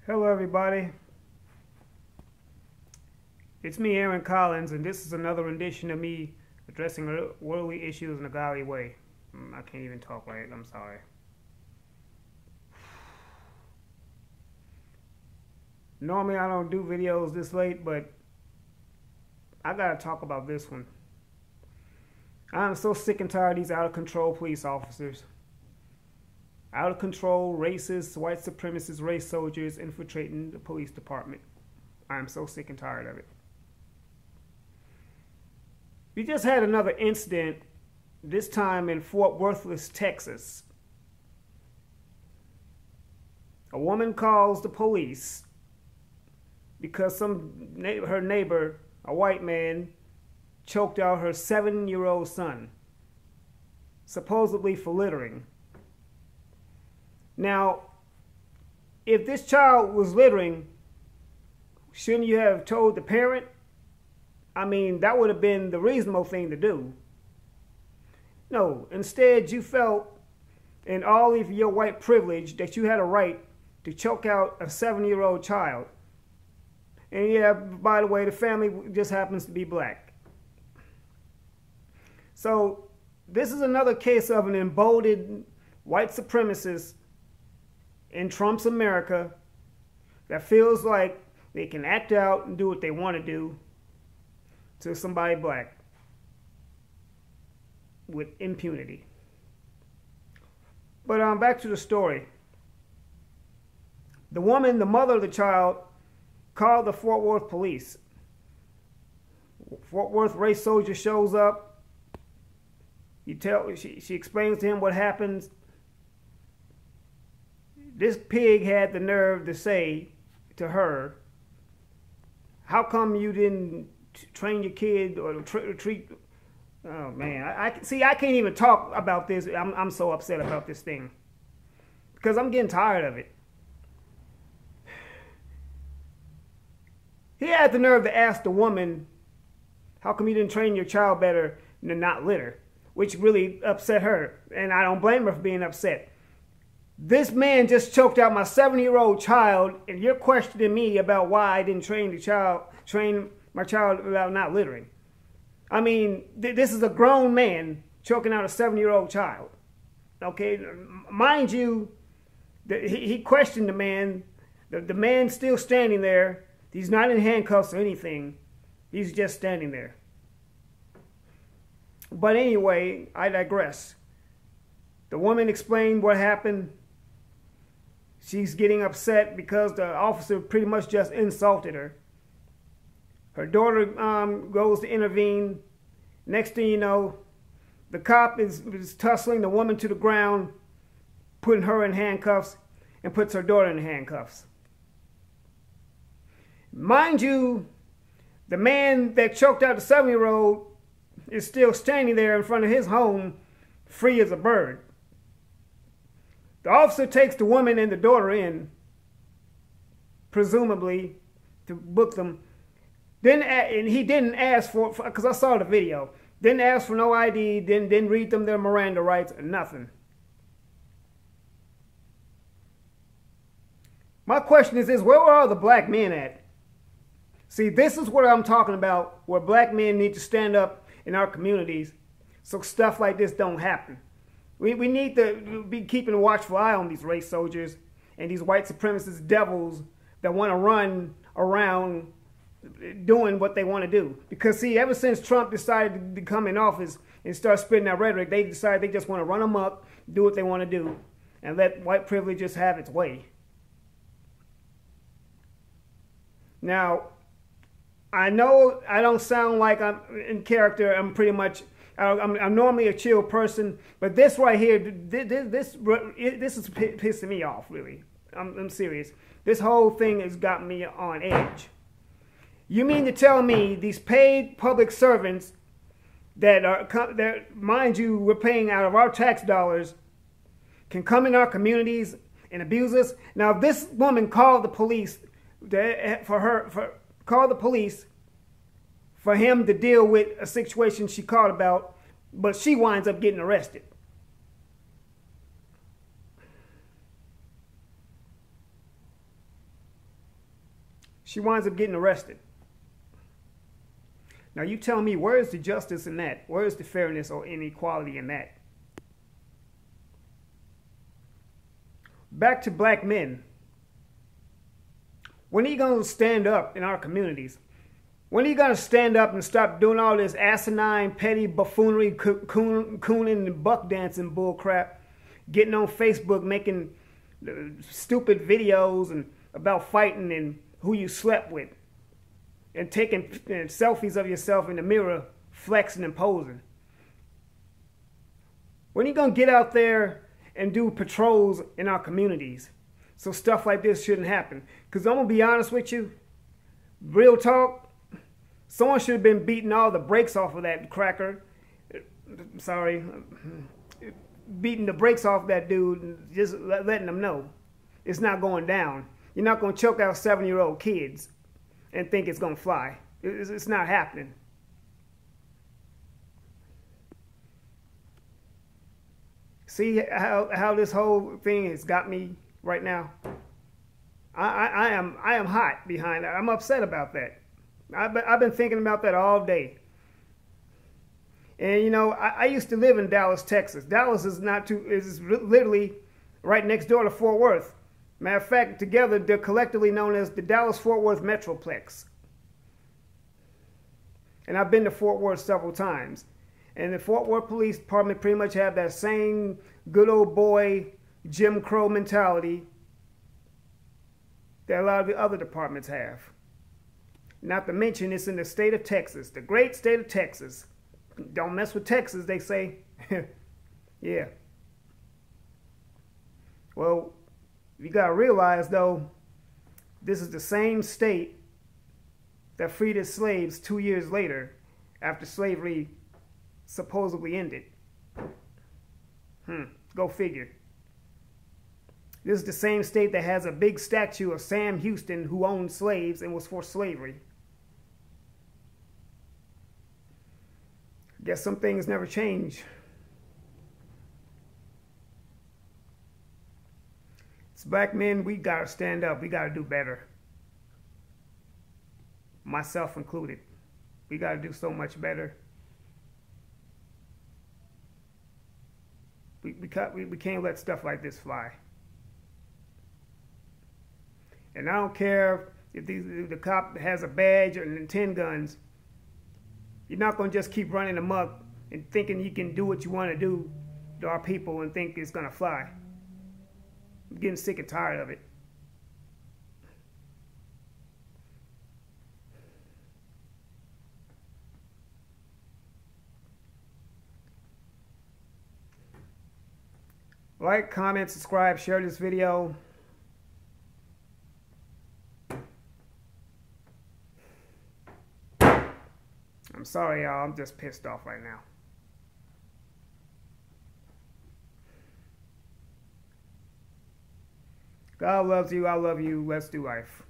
Hello everybody, it's me Aaron Collins, and this is another rendition of me addressing worldly issues in a godly way. I can't even talk right, I'm sorry. Normally I don't do videos this late, but I gotta talk about this one. I'm so sick and tired of these out of control police officers. Out of control, racist, white supremacist race soldiers infiltrating the police department. I'm so sick and tired of it. We just had another incident, this time in Fort Worth, Texas. A woman calls the police because her neighbor, a white man, choked out her 7-year-old son, supposedly for littering. Now, if this child was littering, shouldn't you have told the parent? I mean, that would have been the reasonable thing to do. No, instead you felt in all of your white privilege that you had a right to choke out a 7-year-old child. And yeah, by the way, the family just happens to be black. So this is another case of an emboldened white supremacist in Trump's America that feels like they can act out and do what they want to do to somebody black with impunity. But back to the story. The woman, the mother of the child, called the Fort Worth police. Fort Worth race soldier shows up. She explains to him what happens. This pig had the nerve to say to her, how come you didn't train your kid or treat... Oh man, I can't even talk about this. I'm so upset about this thing because I'm getting tired of it. He had the nerve to ask the woman, how come you didn't train your child better than not litter? Which really upset her, and I don't blame her for being upset. This man just choked out my 7-year-old child, and you're questioning me about why I didn't train my child about not littering. I mean, this is a grown man choking out a 7-year-old child. Okay, mind you, he questioned the man. The man's still standing there. He's not in handcuffs or anything. He's just standing there. But anyway, I digress. The woman explained what happened. She's getting upset because the officer pretty much just insulted her. Her daughter goes to intervene. Next thing you know, the cop is tussling the woman to the ground, putting her in handcuffs, and puts her daughter in handcuffs. Mind you, the man that choked out the 7-year-old is still standing there in front of his home, free as a bird. The officer takes the woman and the daughter in, presumably to book them. And he didn't ask for, because I saw the video, didn't ask for no ID, didn't read them their Miranda rights, nothing. My question is this, where are all the black men at? See, this is what I'm talking about, where black men need to stand up in our communities so stuff like this don't happen. We need to be keeping a watchful eye on these race soldiers and these white supremacist devils that want to run around doing what they want to do. Because see, ever since Trump decided to come in office and start spitting that rhetoric, they decided they just want to run amok, do what they want to do, and let white privilege just have its way. Now, I know I don't sound like I'm in character. I'm pretty much, I'm normally a chill person, but this right here, this is pissing me off, really. I'm serious. This whole thing has got me on edge. You mean to tell me these paid public servants that mind you, we're paying out of our tax dollars, can come in our communities and abuse us? Now, if this woman called the police for him to deal with a situation she called about, but she winds up getting arrested. She winds up getting arrested. Now you tell me, where is the justice in that? Where is the fairness or inequality in that? Back to black men. When are you going to stand up in our communities? When are you going to stand up and stop doing all this asinine, petty buffoonery, cooning and buck dancing bull crap? Getting on Facebook, making stupid videos and about fighting and who you slept with. And taking selfies of yourself in the mirror, flexing and posing. When are you going to get out there and do patrols in our communities so stuff like this shouldn't happen? Because I'm going to be honest with you, real talk, someone should have been beating all the brakes off of that cracker. Sorry. Beating the brakes off that dude and just letting them know it's not going down. You're not going to choke out 7-year-old kids and think it's going to fly. It's not happening. See how this whole thing has got me right now? I am hot behind that. I'm upset about that. I've been thinking about that all day. And you know, I used to live in Dallas, Texas. Dallas is literally right next door to Fort Worth. Matter of fact, together they're collectively known as the Dallas-Fort Worth Metroplex. And I've been to Fort Worth several times. And the Fort Worth Police Department pretty much have that same good old boy Jim Crow mentality that a lot of the other departments have. Not to mention it's in the state of Texas, the great state of Texas. Don't mess with Texas, they say. Yeah. Well, you got to realize, though, this is the same state that freed its slaves 2 years later after slavery supposedly ended. Go figure. This is the same state that has a big statue of Sam Houston, who owned slaves and was for slavery. Guess some things never change. It's black men, we gotta stand up. We gotta do better. Myself included. We gotta do so much better. We can't let stuff like this fly. And I don't care if the cop has a badge and 10 guns. You're not going to just keep running amok and thinking you can do what you want to do to our people and think it's going to fly. I'm getting sick and tired of it. Like, comment, subscribe, share this video. I'm sorry, y'all. I'm just pissed off right now. God loves you. I love you. Let's do life.